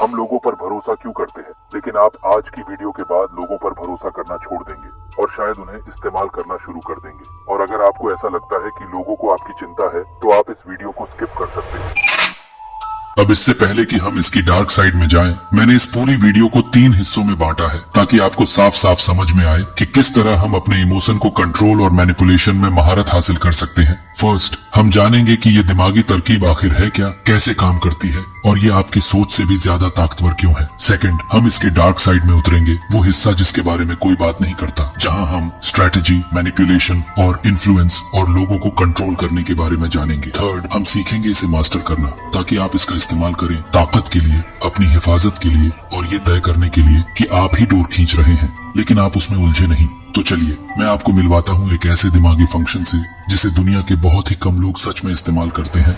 हम लोगों पर भरोसा क्यों करते हैं, लेकिन आप आज की वीडियो के बाद लोगों पर भरोसा करना छोड़ देंगे और शायद उन्हें इस्तेमाल करना शुरू कर देंगे। और अगर आपको ऐसा लगता है कि लोगों को आपकी चिंता है तो आप इस वीडियो को स्किप कर सकते हैं। अब इससे पहले कि हम इसकी डार्क साइड में जाएं, मैंने इस पूरी वीडियो को 3 हिस्सों में बांटा है ताकि आपको साफ साफ समझ में आए कि किस तरह हम अपने इमोशन को कंट्रोल और मैनिपुलेशन में महारत हासिल कर सकते हैं। फर्स्ट, हम जानेंगे कि ये दिमागी तरकीब आखिर है क्या, कैसे काम करती है और ये आपकी सोच से भी ज्यादा ताकतवर क्यों है। सेकंड, हम इसके डार्क साइड में उतरेंगे, वो हिस्सा जिसके बारे में कोई बात नहीं करता, जहां हम स्ट्रेटेजी, मैनिपुलेशन और इन्फ्लुएंस और लोगों को कंट्रोल करने के बारे में जानेंगे। थर्ड, हम सीखेंगे इसे मास्टर करना ताकि आप इसका इस्तेमाल करें ताकत के लिए, अपनी हिफाजत के लिए और ये तय करने के लिए कि आप ही डोर खींच रहे हैं लेकिन आप उसमें उलझे नहीं। तो चलिए मैं आपको मिलवाता हूँ एक ऐसे दिमागी फंक्शन से जिसे दुनिया के बहुत ही कम लोग सच में इस्तेमाल करते हैं।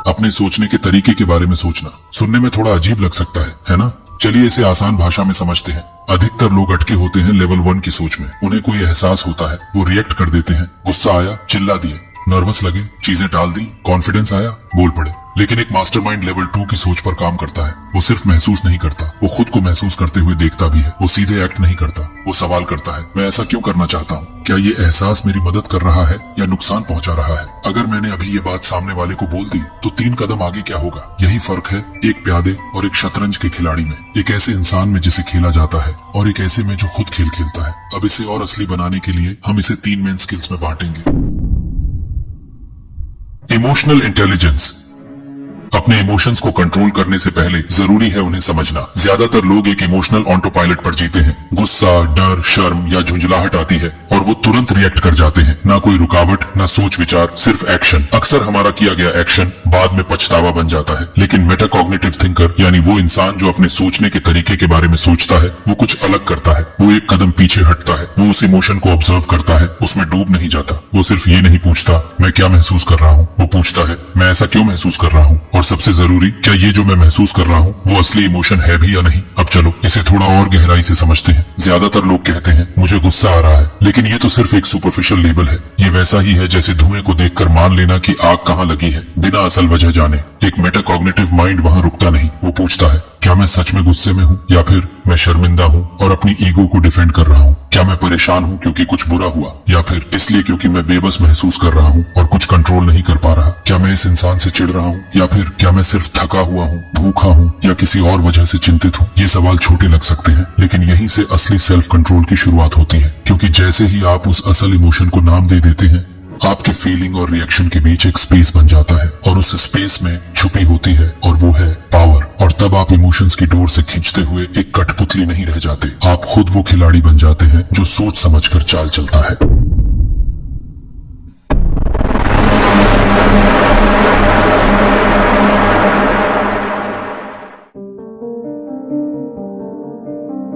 अपने सोचने के तरीके के बारे में सोचना सुनने में थोड़ा अजीब लग सकता है ना? चलिए इसे आसान भाषा में समझते हैं। अधिकतर लोग अटके होते हैं लेवल 1 की सोच में। उन्हें कोई एहसास होता है, वो रिएक्ट कर देते हैं। गुस्सा आया, चिल्ला दिए, नर्वस लगे, चीजें टाल दी, कॉन्फिडेंस आया, बोल पड़े। लेकिन एक मास्टरमाइंड लेवल 2 की सोच पर काम करता है। वो सिर्फ महसूस नहीं करता, वो खुद को महसूस करते हुए देखता भी है। वो सीधे एक्ट नहीं करता, वो सवाल करता है, मैं ऐसा क्यों करना चाहता हूँ? क्या ये एहसास मेरी मदद कर रहा है या नुकसान पहुंचा रहा है? अगर मैंने अभी ये बात सामने वाले को बोल दी तो 3 कदम आगे क्या होगा? यही फर्क है एक प्यादे और एक शतरंज के खिलाड़ी में, एक ऐसे इंसान में जिसे खेला जाता है और एक ऐसे में जो खुद खेल खेलता है। अब इसे और असली बनाने के लिए हम इसे 3 मेन स्किल्स में बांटेंगे। Emotional intelligence. अपने इमोशंस को कंट्रोल करने से पहले जरूरी है उन्हें समझना। ज्यादातर लोग एक इमोशनल ऑटो पायलट पर जीते हैं। गुस्सा, डर, शर्म या झुंझलाहट आती है और वो तुरंत रिएक्ट कर जाते हैं। ना कोई रुकावट, ना सोच विचार, सिर्फ एक्शन। अक्सर हमारा किया गया एक्शन बाद में पछतावा बन जाता है। लेकिन मेटाकॉग्निटिव थिंकर यानी वो इंसान जो अपने सोचने के तरीके के बारे में सोचता है, वो कुछ अलग करता है। वो एक कदम पीछे हटता है। वो उस इमोशन को ऑब्जर्व करता है, उसमें डूब नहीं जाता। वो सिर्फ ये नहीं पूछता मैं क्या महसूस कर रहा हूँ, वो पूछता है मैं ऐसा क्यों महसूस कर रहा हूँ, और सबसे जरूरी, क्या ये जो मैं महसूस कर रहा हूँ वो असली इमोशन है भी या नहीं। अब चलो इसे थोड़ा और गहराई से समझते हैं। ज्यादातर लोग कहते हैं मुझे गुस्सा आ रहा है, लेकिन ये तो सिर्फ एक सुपरफिशियल लेबल है। ये वैसा ही है जैसे धुएं को देखकर मान लेना कि आग कहाँ लगी है बिना असल वजह जाने। एक मेटाकॉग्निटिव माइंड वहाँ रुकता नहीं। वो पूछता है क्या मैं सच में गुस्से में हूँ या फिर मैं शर्मिंदा हूँ और अपनी ईगो को डिफेंड कर रहा हूँ? क्या मैं परेशान हूँ क्योंकि कुछ बुरा हुआ या फिर इसलिए क्योंकि मैं बेबस महसूस कर रहा हूँ और कुछ कंट्रोल नहीं कर पा रहा? क्या मैं इस इंसान से चिढ़ रहा हूँ या फिर क्या मैं सिर्फ थका हुआ हूँ, भूखा हूँ या किसी और वजह से चिंतित हूँ? ये सवाल छोटे लग सकते हैं लेकिन यहीं से असली सेल्फ कंट्रोल की शुरुआत होती है, क्योंकि जैसे ही आप उस असल इमोशन को नाम दे देते हैं, आपके फीलिंग और रिएक्शन के बीच एक स्पेस बन जाता है और उस स्पेस में छुपी होती है और वो है पावर। और तब आप इमोशंस की डोर से खींचते हुए एक कठपुतली नहीं रह जाते। आप खुद वो खिलाड़ी बन जाते हैं जो सोच समझकर चाल चलता है।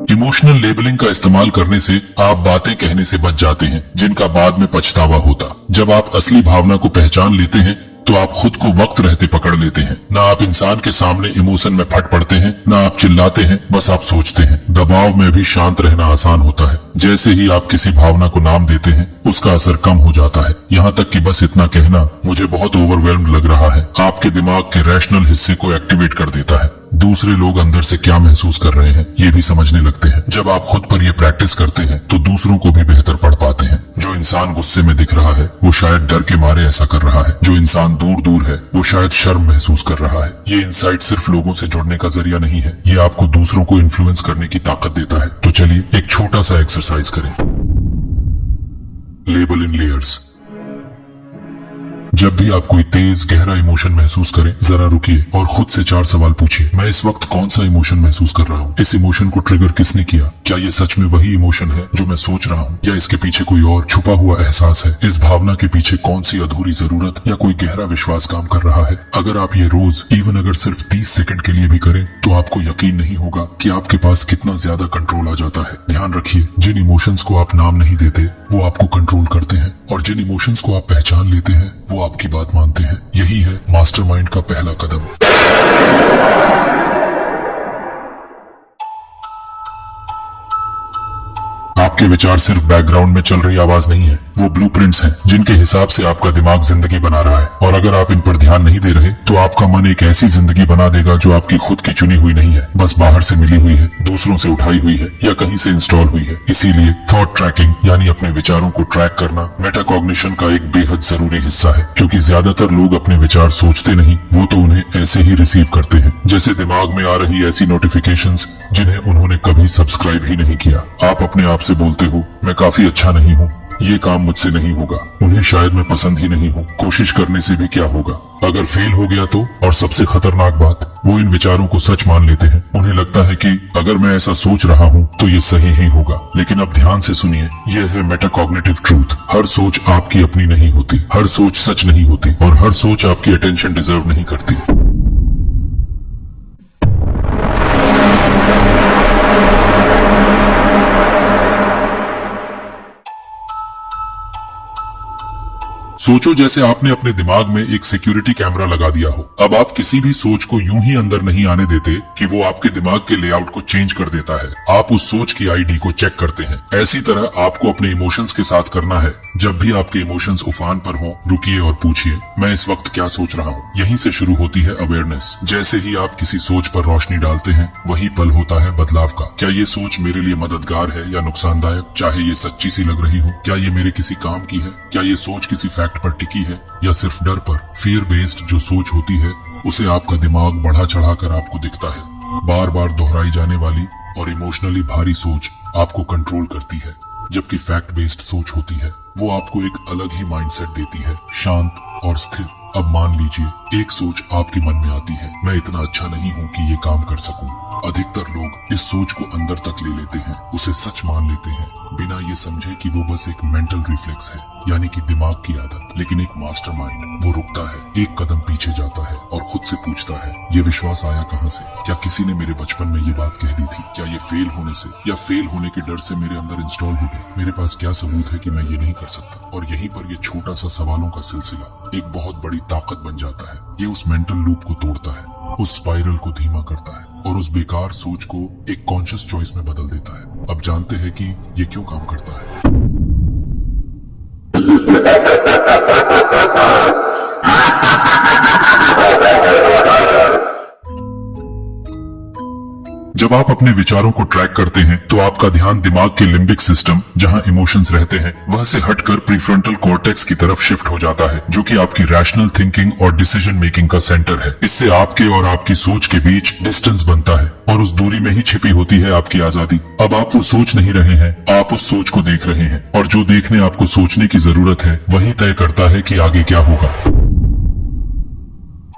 इमोशनल लेबलिंग का इस्तेमाल करने से आप बातें कहने से बच जाते हैं जिनका बाद में पछतावा होता। जब आप असली भावना को पहचान लेते हैं तो आप खुद को वक्त रहते पकड़ लेते हैं। ना आप इंसान के सामने इमोशन में फट पड़ते हैं, ना आप चिल्लाते हैं, बस आप सोचते हैं। दबाव में भी शांत रहना आसान होता है। जैसे ही आप किसी भावना को नाम देते हैं उसका असर कम हो जाता है। यहाँ तक कि बस इतना कहना मुझे बहुत ओवरवेल्म्ड लग रहा है आपके दिमाग के रैशनल हिस्से को एक्टिवेट कर देता है। दूसरे लोग अंदर से क्या महसूस कर रहे हैं ये भी समझने लगते हैं। जब आप खुद पर ये प्रैक्टिस करते हैं तो दूसरों को भी बेहतर पढ़ पाते हैं। जो इंसान गुस्से में दिख रहा है वो शायद डर के मारे ऐसा कर रहा है। जो इंसान दूर दूर है वो शायद शर्म महसूस कर रहा है। ये इंसाइट सिर्फ लोगों से जुड़ने का जरिया नहीं है, ये आपको दूसरों को इन्फ्लुएंस करने की ताकत देता है। तो चलिए एक छोटा सा एक्सरसाइज करें। लेबल इन लेयर्स। जब भी आप कोई तेज गहरा इमोशन महसूस करें, जरा रुकिए और खुद से 4 सवाल पूछिए। मैं इस वक्त कौन सा इमोशन महसूस कर रहा हूँ? इस इमोशन को ट्रिगर किसने किया? क्या ये सच में वही इमोशन है जो मैं सोच रहा हूँ या इसके पीछे कोई और छुपा हुआ एहसास है? इस भावना के पीछे कौन सी अधूरी जरूरत या कोई गहरा विश्वास काम कर रहा है? अगर आप ये रोज इवन अगर सिर्फ 30 सेकंड के लिए भी करें तो आपको यकीन नहीं होगा कि आपके पास कितना ज्यादा कंट्रोल आ जाता है। ध्यान रखिए, जिन इमोशंस को आप नाम नहीं देते वो आपको कंट्रोल करते हैं और जिन इमोशंस को आप पहचान लेते हैं वो आपकी बात मानते हैं। यही है मास्टरमाइंड का पहला कदम। आपके विचार सिर्फ बैकग्राउंड में चल रही आवाज नहीं है, वो ब्लूप्रिंट्स हैं जिनके हिसाब से आपका दिमाग जिंदगी बना रहा है। और अगर आप इन पर ध्यान नहीं दे रहे तो आपका मन एक ऐसी जिंदगी बना देगा जो आपकी खुद की चुनी हुई नहीं है, बस बाहर से मिली हुई है, दूसरों से उठाई हुई है या कहीं से इंस्टॉल हुई है। इसीलिए थॉट ट्रैकिंग यानी अपने विचारों को ट्रैक करना मेटाकॉग्निशन का एक बेहद जरूरी हिस्सा है, क्योंकि ज्यादातर लोग अपने विचार सोचते नहीं, वो तो उन्हें ऐसे ही रिसीव करते हैं, जैसे दिमाग में आ रही ऐसी नोटिफिकेशंस जिन्हें उन्होंने कभी सब्सक्राइब ही नहीं किया। आप अपने आप से बोलते हो मैं काफी अच्छा नहीं हूँ, ये काम मुझसे नहीं होगा, उन्हें शायद मैं पसंद ही नहीं हूँ, कोशिश करने से भी क्या होगा, अगर फेल हो गया तो। और सबसे खतरनाक बात, वो इन विचारों को सच मान लेते हैं। उन्हें लगता है कि अगर मैं ऐसा सोच रहा हूँ तो ये सही ही होगा। लेकिन अब ध्यान से सुनिए, यह है मेटाकॉग्निटिव ट्रूथ। हर सोच आपकी अपनी नहीं होती, हर सोच सच नहीं होती, और हर सोच आपकी अटेंशन डिजर्व नहीं करती। सोचो जैसे आपने अपने दिमाग में एक सिक्योरिटी कैमरा लगा दिया हो। अब आप किसी भी सोच को यूं ही अंदर नहीं आने देते कि वो आपके दिमाग के लेआउट को चेंज कर देता है। आप उस सोच की आईडी को चेक करते हैं। ऐसी तरह आपको अपने इमोशंस के साथ करना है। जब भी आपके इमोशंस उफान पर हों, रुकिए और पूछिए मैं इस वक्त क्या सोच रहा हूँ। यहीं से शुरू होती है अवेयरनेस। जैसे ही आप किसी सोच पर रोशनी डालते हैं, वही पल होता है बदलाव का। क्या ये सोच मेरे लिए मददगार है या नुकसानदायक? चाहे ये सच्ची सी लग रही हो, क्या ये मेरे किसी काम की है? क्या ये सोच किसी फैक्ट पर टिकी है या सिर्फ डर पर? फियर बेस्ड जो सोच होती है उसे आपका दिमाग बढ़ा चढ़ा कर आपको दिखता है। बार बार दोहराई जाने वाली और इमोशनली भारी सोच आपको कंट्रोल करती है, जबकि फैक्ट बेस्ड सोच होती है वो आपको एक अलग ही माइंडसेट देती है, शांत और स्थिर। अब मान लीजिए एक सोच आपके मन में आती है, मैं इतना अच्छा नहीं हूँ कि ये काम कर सकूं। अधिकतर लोग इस सोच को अंदर तक ले लेते हैं, उसे सच मान लेते हैं, बिना ये समझे कि वो बस एक मेंटल रिफ्लेक्स है, यानी कि दिमाग की आदत। लेकिन एक मास्टरमाइंड वो रुकता है, एक कदम पीछे जाता है और खुद से पूछता है ये विश्वास आया कहाँ से? क्या किसी ने मेरे बचपन में ये बात कह दी थी? क्या ये फेल होने से या फेल होने के डर से मेरे अंदर इंस्टॉल हो गया? मेरे पास क्या सबूत है कि मैं ये नहीं कर सकता? और यहीं पर ये छोटा सा सवालों का सिलसिला एक बहुत बड़ी ताकत बन जाता है। ये उस मेंटल लूप को तोड़ता है, उस स्पाइरल को धीमा करता है और उस बेकार सोच को एक कॉन्शियस चॉइस में बदल देता है। अब जानते हैं कि ये क्यों काम करता है। जब आप अपने विचारों को ट्रैक करते हैं तो आपका ध्यान दिमाग के लिम्बिक सिस्टम, जहां इमोशंस रहते हैं, वह से हटकर प्रीफ्रंटल कॉर्टेक्स की तरफ शिफ्ट हो जाता है, जो कि आपकी रैशनल थिंकिंग और डिसीजन मेकिंग का सेंटर है। इससे आपके और आपकी सोच के बीच डिस्टेंस बनता है और उस दूरी में ही छिपी होती है आपकी आजादी। अब आप वो सोच नहीं रहे हैं, आप उस सोच को देख रहे हैं, और जो देखने आपको सोचने की जरूरत है वही तय करता है कि आगे क्या होगा।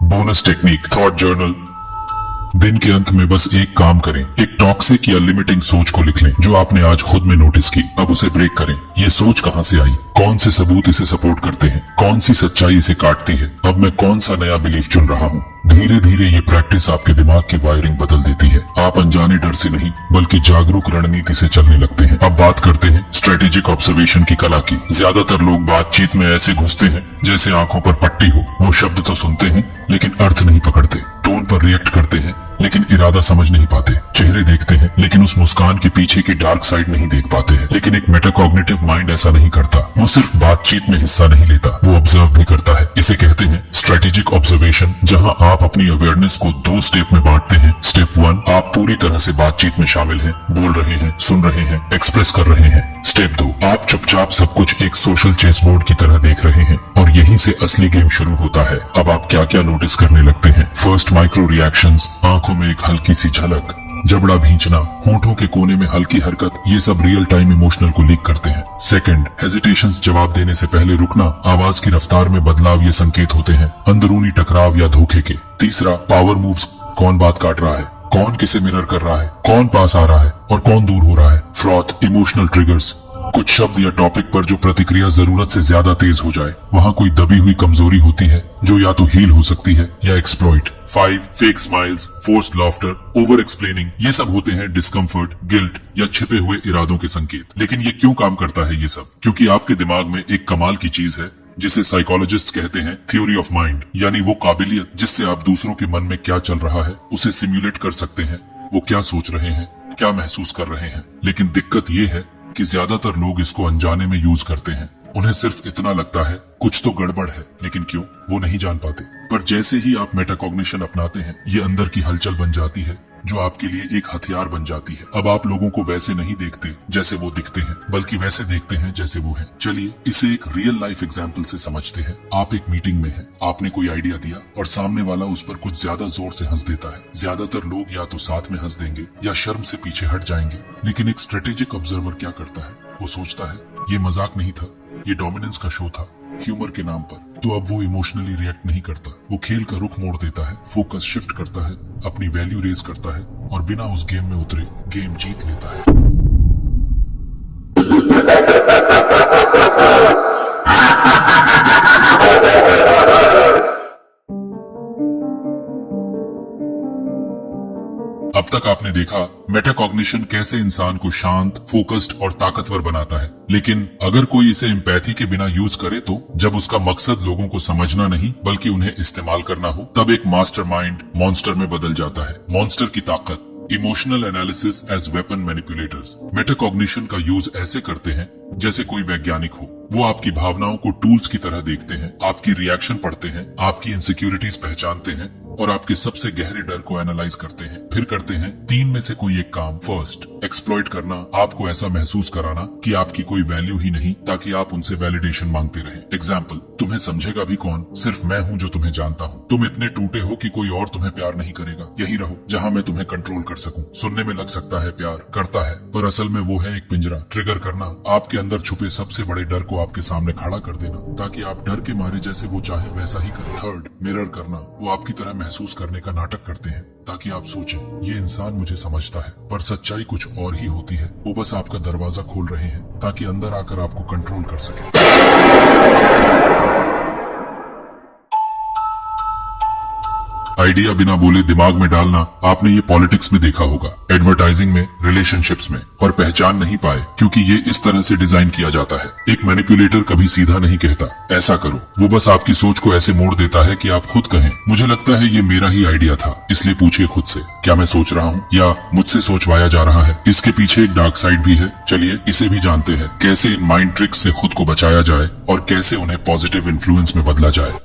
Bonus technique, thought journal. दिन के अंत में बस एक काम करें, एक टॉक्सिक या लिमिटिंग सोच को लिख लें जो आपने आज खुद में नोटिस की। अब उसे ब्रेक करें। ये सोच कहां से आई? कौन से सबूत इसे सपोर्ट करते हैं? कौन सी सच्चाई इसे काटती है? अब मैं कौन सा नया बिलीफ चुन रहा हूँ? धीरे धीरे ये प्रैक्टिस आपके दिमाग की वायरिंग बदल देती है। आप अनजाने डर से नहीं बल्कि जागरूक रणनीति से चलने लगते हैं। अब बात करते हैं स्ट्रेटेजिक ऑब्जर्वेशन की कला की। ज्यादातर लोग बातचीत में ऐसे घुसते हैं जैसे आंखों पर पट्टी हो। वो शब्द तो सुनते हैं लेकिन अर्थ नहीं पकड़ते, टोन पर रिएक्ट करते हैं लेकिन इरादा समझ नहीं पाते, चेहरे देखते हैं लेकिन उस मुस्कान के पीछे की डार्क साइड नहीं देख पाते हैं। लेकिन एक मेटाकॉग्निटिव माइंड ऐसा नहीं करता। वो सिर्फ बातचीत में हिस्सा नहीं लेता, वो ऑब्जर्व भी करता है। इसे कहते हैं स्ट्रेटेजिक ऑब्जर्वेशन, जहां आप अपनी अवेयरनेस को 2 स्टेप में बांटते हैं। स्टेप 1, आप पूरी तरह से बातचीत में शामिल हैं, बोल रहे हैं, सुन रहे हैं, एक्सप्रेस कर रहे हैं। स्टेप 2, आप चुपचाप सब कुछ एक सोशल चेस बोर्ड की तरह देख रहे हैं, और यहीं से असली गेम शुरू होता है। अब आप क्या क्या नोटिस करने लगते हैं? फर्स्ट, माइक्रो रिएक्शंस, आंखों में एक हल्की सी झलक, जबड़ा भींचना, होठों के कोने में हल्की हरकत, ये सब रियल टाइम इमोशनल को लीक करते हैं। सेकंड, हेजिटेशंस, जवाब देने से पहले रुकना, आवाज की रफ्तार में बदलाव, ये संकेत होते हैं अंदरूनी टकराव या धोखे के। तीसरा, पावर मूव्स, कौन बात काट रहा है, कौन किसे मिरर कर रहा है, कौन पास आ रहा है और कौन दूर हो रहा है। फोर्थ, इमोशनल ट्रिगर्स, कुछ शब्द या टॉपिक पर जो प्रतिक्रिया जरूरत से ज्यादा तेज हो जाए। वहाँ कोई दबी हुई कमजोरी होती है जो या तो हील हो सकती है या exploit. 5, fake smiles, forced laughter, over explaining, ये सब होते हैं डिस्कम्फर्ट, गिल्ट या छिपे हुए इरादों के संकेत। लेकिन ये क्यों काम करता है ये सब? क्योंकि आपके दिमाग में एक कमाल की चीज है जिसे साइकोलॉजिस्ट कहते हैं थ्योरी ऑफ माइंड, यानी वो काबिलियत जिससे आप दूसरों के मन में क्या चल रहा है उसे सिम्युलेट कर सकते हैं। वो क्या सोच रहे हैं, क्या महसूस कर रहे हैं। लेकिन दिक्कत ये है कि ज्यादातर लोग इसको अनजाने में यूज करते हैं। उन्हें सिर्फ इतना लगता है कुछ तो गड़बड़ है, लेकिन क्यों वो नहीं जान पाते। पर जैसे ही आप मेटाकॉग्निशन अपनाते हैं, ये अंदर की हलचल बन जाती है जो आपके लिए एक हथियार बन जाती है। अब आप लोगों को वैसे नहीं देखते जैसे वो दिखते हैं, बल्कि वैसे देखते हैं जैसे वो हैं। चलिए इसे एक रियल लाइफ एग्जाम्पल से समझते हैं। आप एक मीटिंग में हैं, आपने कोई आइडिया दिया और सामने वाला उस पर कुछ ज्यादा जोर से हंस देता है। ज्यादातर लोग या तो साथ में हंस देंगे या शर्म से पीछे हट जाएंगे, लेकिन एक स्ट्रेटेजिक ऑब्जर्वर क्या करता है, वो सोचता है ये मजाक नहीं था, ये डोमिनेंस का शो था, ह्यूमर के नाम पर। तो अब वो इमोशनली रिएक्ट नहीं करता, वो खेल का रुख मोड़ देता है, फोकस शिफ्ट करता है, अपनी वैल्यू रेज करता है और बिना उस गेम में उतरे गेम जीत लेता है। अब तक आपने देखा मेटाकॉग्निशन कैसे इंसान को शांत, फोकस्ड और ताकतवर बनाता है। लेकिन अगर कोई इसे एम्पैथी के बिना यूज करे तो जब उसका मकसद लोगों को समझना नहीं बल्कि उन्हें इस्तेमाल करना हो, तब एक मास्टरमाइंड मॉन्स्टर में बदल जाता है। मॉन्स्टर की ताकत, emotional analysis as weapon manipulators. Metacognition का यूज ऐसे करते हैं जैसे कोई वैज्ञानिक हो। वो आपकी भावनाओं को टूल्स की तरह देखते हैं, आपकी रिएक्शन पढ़ते हैं, आपकी इनसिक्योरिटीज पहचानते हैं और आपके सबसे गहरे डर को एनालाइज करते हैं। फिर करते हैं 3 में से कोई एक काम। फर्स्ट, एक्सप्लॉइट करना, आपको ऐसा महसूस कराना कि आपकी कोई वैल्यू ही नहीं, ताकि आप उनसे वैलिडेशन मांगते रहें। एग्जाम्पल, तुम्हें समझेगा भी कौन, सिर्फ मैं हूँ जो तुम्हें जानता हूँ। तुम इतने टूटे हो कि कोई और तुम्हें प्यार नहीं करेगा, यही रहो जहाँ मैं तुम्हें कंट्रोल कर सकूं। सुनने में लग सकता है प्यार करता है, पर असल में वो है एक पिंजरा। ट्रिगर करना, आपके अंदर छुपे सबसे बड़े डर को आपके सामने खड़ा कर देना, ताकि आप डर के मारे जैसे वो चाहे वैसा ही करें। थर्ड, मिरर करना, वो आपकी तरह महसूस करने का नाटक करते हैं ताकि आप सोचें ये इंसान मुझे समझता है, पर सच्चाई कुछ और ही होती है। वो बस आपका दरवाजा खोल रहे हैं ताकि अंदर आकर आपको कंट्रोल कर सके। आइडिया बिना बोले दिमाग में डालना, आपने ये पॉलिटिक्स में देखा होगा, एडवर्टाइजिंग में, रिलेशनशिप्स में, पर पहचान नहीं पाए क्योंकि ये इस तरह से डिजाइन किया जाता है। एक मैनिपुलेटर कभी सीधा नहीं कहता ऐसा करो, वो बस आपकी सोच को ऐसे मोड़ देता है कि आप खुद कहें मुझे लगता है ये मेरा ही आइडिया था, इसलिए पूछिए खुद से क्या मैं सोच रहा हूँ या मुझसे सोचवाया जा रहा है। इसके पीछे एक डार्क साइड भी है, चलिए इसे भी जानते हैं। कैसे इन माइंड ट्रिक्स से खुद को बचाया जाए और कैसे उन्हें पॉजिटिव इन्फ्लुएंस में बदला जाए।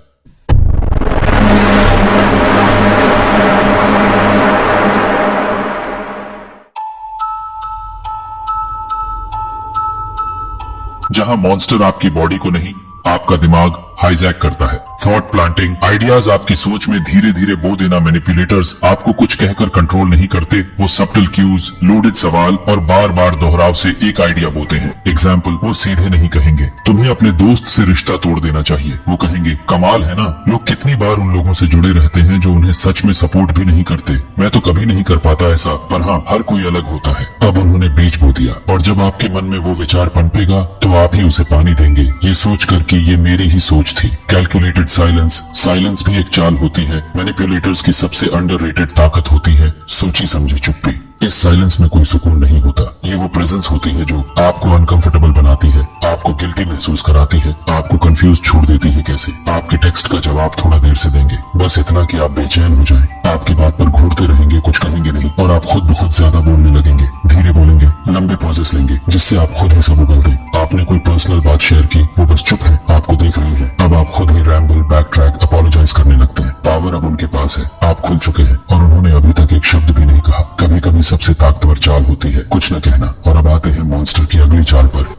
जहां मॉन्स्टर आपकी बॉडी को नहीं, आपका दिमाग हाईजैक करता है। थॉट प्लांटिंग, आइडियाज आपकी सोच में धीरे धीरे बो देना। मैनिपुलेटर्स आपको कुछ कहकर कंट्रोल नहीं करते, वो सब्टल क्यूज, लोडेड सवाल और बार बार दोहराव से एक आइडिया बोते हैं। एग्जाम्पल, वो सीधे नहीं कहेंगे तुम्हें अपने दोस्त से रिश्ता तोड़ देना चाहिए, वो कहेंगे कमाल है ना, लोग कितनी बार उन लोगों से जुड़े रहते हैं जो उन्हें सच में सपोर्ट भी नहीं करते, मैं तो कभी नहीं कर पाता ऐसा, पर हाँ हर कोई अलग होता है। तब उन्होंने बीज बो दिया और जब आपके मन में वो विचार पनपेगा तो आप ही उसे पानी देंगे, ये सोच कर कि ये मेरी ही सोच थी। कैलकुलेटेड साइलेंस, साइलेंस भी एक चाल होती है। मैनिपुलेटर्स की सबसे अंडररेटेड ताकत होती है सोची समझी चुप्पी। इस साइलेंस में कोई सुकून नहीं होता, ये वो प्रेजेंस होती है जो आपको अनकंफर्टेबल बनाती है, आपको गिल्टी महसूस कराती है, आपको कंफ्यूज छोड़ देती है। कैसे? आपके टेक्स्ट का जवाब थोड़ा देर से देंगे, बस इतना कि आप बेचैन हो जाएं, आपकी बात पर घूरते रहेंगे, कुछ कहेंगे नहीं और आप खुद ब खुद ज्यादा बोलने लगेंगे, धीरे बोलेंगे, लंबे पॉजेस लेंगे जिससे आप खुद ही सब उगल दें। आपने कोई पर्सनल बात शेयर की, वो बस चुप है, आपको देख रही है। अब आप खुद ही रैम्बल, बैक ट्रैक, अपोलोजाइज करने लगते हैं। पावर अब उनके पास है, आप खुल चुके हैं और उन्होंने अभी तक एक शब्द भी नहीं कहा। कभी कभी सबसे ताकतवर चाल होती है कुछ न कहना। और अब आते हैं मॉन्स्टर की अगली चाल पर।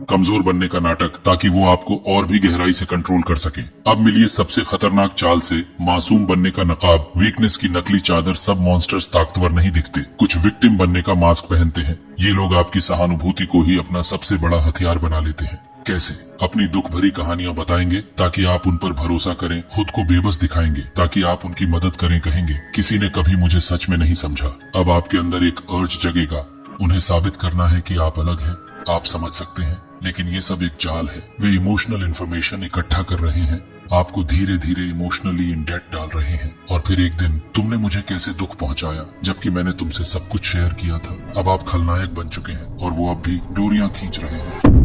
कमजोर बनने का नाटक, ताकि वो आपको और भी गहराई से कंट्रोल कर सके। अब मिलिए सबसे खतरनाक चाल से, मासूम बनने का नकाब, वीकनेस की नकली चादर। सब मॉन्स्टर्स ताकतवर नहीं दिखते, कुछ विक्टिम बनने का मास्क पहनते हैं। ये लोग आपकी सहानुभूति को ही अपना सबसे बड़ा हथियार बना लेते हैं। कैसे? अपनी दुख भरी कहानियां बताएंगे ताकि आप उन पर भरोसा करें, खुद को बेबस दिखाएंगे ताकि आप उनकी मदद करें। कहेंगे किसी ने कभी मुझे सच में नहीं समझा। अब आपके अंदर एक अर्ज जगेगा, उन्हें साबित करना है कि आप अलग हैं, आप समझ सकते हैं। लेकिन ये सब एक चाल है, वे इमोशनल इंफॉर्मेशन इकट्ठा कर रहे हैं, आपको धीरे धीरे इमोशनली इन डेट डाल रहे हैं। और फिर एक दिन तुमने मुझे कैसे दुख पहुंचाया जबकि मैंने तुमसे सब कुछ शेयर किया था। अब आप खलनायक बन चुके हैं और वो अब भी डोरियां खींच रहे हैं।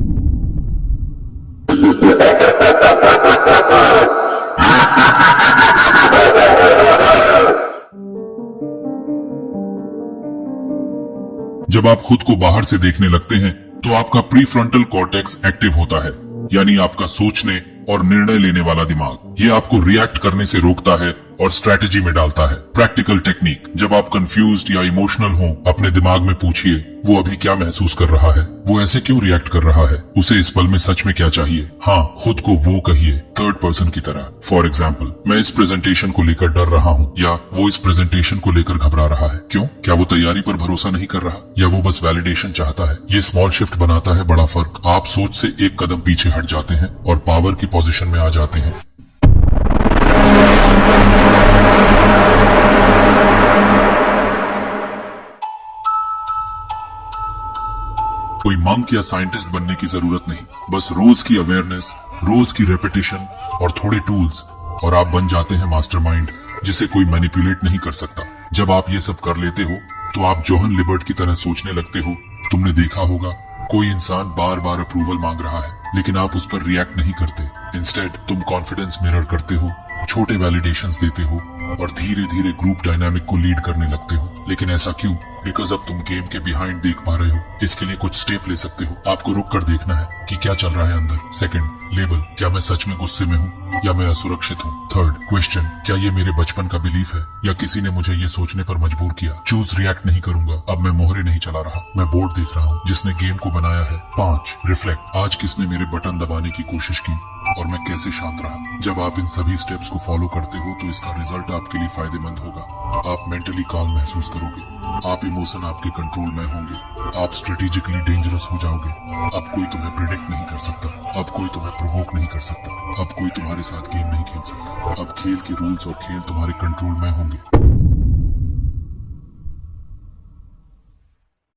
जब आप खुद को बाहर से देखने लगते हैं तो आपका प्रीफ्रंटल कॉर्टेक्स एक्टिव होता है, यानी आपका सोचने और निर्णय लेने वाला दिमाग। ये आपको रिएक्ट करने से रोकता है और स्ट्रेटेजी में डालता है। प्रैक्टिकल टेक्निक, जब आप कंफ्यूज्ड या इमोशनल हो, अपने दिमाग में पूछिए वो अभी क्या महसूस कर रहा है, वो ऐसे क्यों रिएक्ट कर रहा है, उसे इस पल में सच में क्या चाहिए। हाँ, खुद को वो कहिए थर्ड पर्सन की तरह। फॉर एग्जाम्पल, मैं इस प्रेजेंटेशन को लेकर डर रहा हूँ, या वो इस प्रेजेंटेशन को लेकर घबरा रहा है। क्यों? क्या वो तैयारी पर भरोसा नहीं कर रहा, या वो बस वैलिडेशन चाहता है। ये स्मॉल शिफ्ट बनाता है बड़ा फर्क। आप सोच से एक कदम पीछे हट जाते हैं और पावर की पोजीशन में आ जाते हैं। कोई मंक या साइंटिस्ट बनने की जरूरत नहीं, बस रोज की अवेयरनेस, रोज की रेपिटेशन और थोड़े टूल्स, और आप बन जाते हैं मास्टरमाइंड जिसे कोई मैनिपुलेट नहीं कर सकता। जब आप ये सब कर लेते हो तो आप जोहन लिबर्ट की तरह सोचने लगते हो। तुमने देखा होगा, कोई इंसान बार बार अप्रूवल मांग रहा है, लेकिन आप उस पर रिएक्ट नहीं करते। इंस्टेड तुम कॉन्फिडेंस मिरर करते हो, छोटे वैलिडेशंस देते हो और धीरे धीरे ग्रुप डायनामिक को लीड करने लगते हो। लेकिन ऐसा क्यों? बिकॉज अब तुम गेम के बिहाइंड देख पा रहे हो। इसके लिए कुछ स्टेप ले सकते हो। आपको रुक कर देखना है कि क्या चल रहा है अंदर। सेकंड, लेबल, क्या मैं सच में गुस्से में हूँ या मैं असुरक्षित हूँ। थर्ड, क्वेश्चन, क्या ये मेरे बचपन का बिलीफ है या किसी ने मुझे ये सोचने पर मजबूर किया। चूज रिएक्ट नहीं करूंगा, अब मैं मोहरे नहीं चला रहा, मैं बोर्ड देख रहा हूँ जिसने गेम को बनाया है। 5, रिफ्लेक्ट, आज किसने मेरे बटन दबाने की कोशिश की और मैं कैसे शांत रहा। जब आप इन सभी स्टेप्स को फॉलो करते हो तो इसका रिजल्ट आपके लिए फायदेमंद होगा। आप मेंटली काम महसूस करोगे, आप इमोशन आपके कंट्रोल में होंगे, आप स्ट्रेटेजिकली डेंजरस हो जाओगे। अब कोई तुम्हें प्रिडिक्ट नहीं कर सकता, अब कोई तुम्हें प्रोवोक नहीं कर सकता, अब कोई तुम्हारे साथ गेम नहीं खेल सकता। अब खेल के रूल्स और खेल तुम्हारे कंट्रोल में होंगे।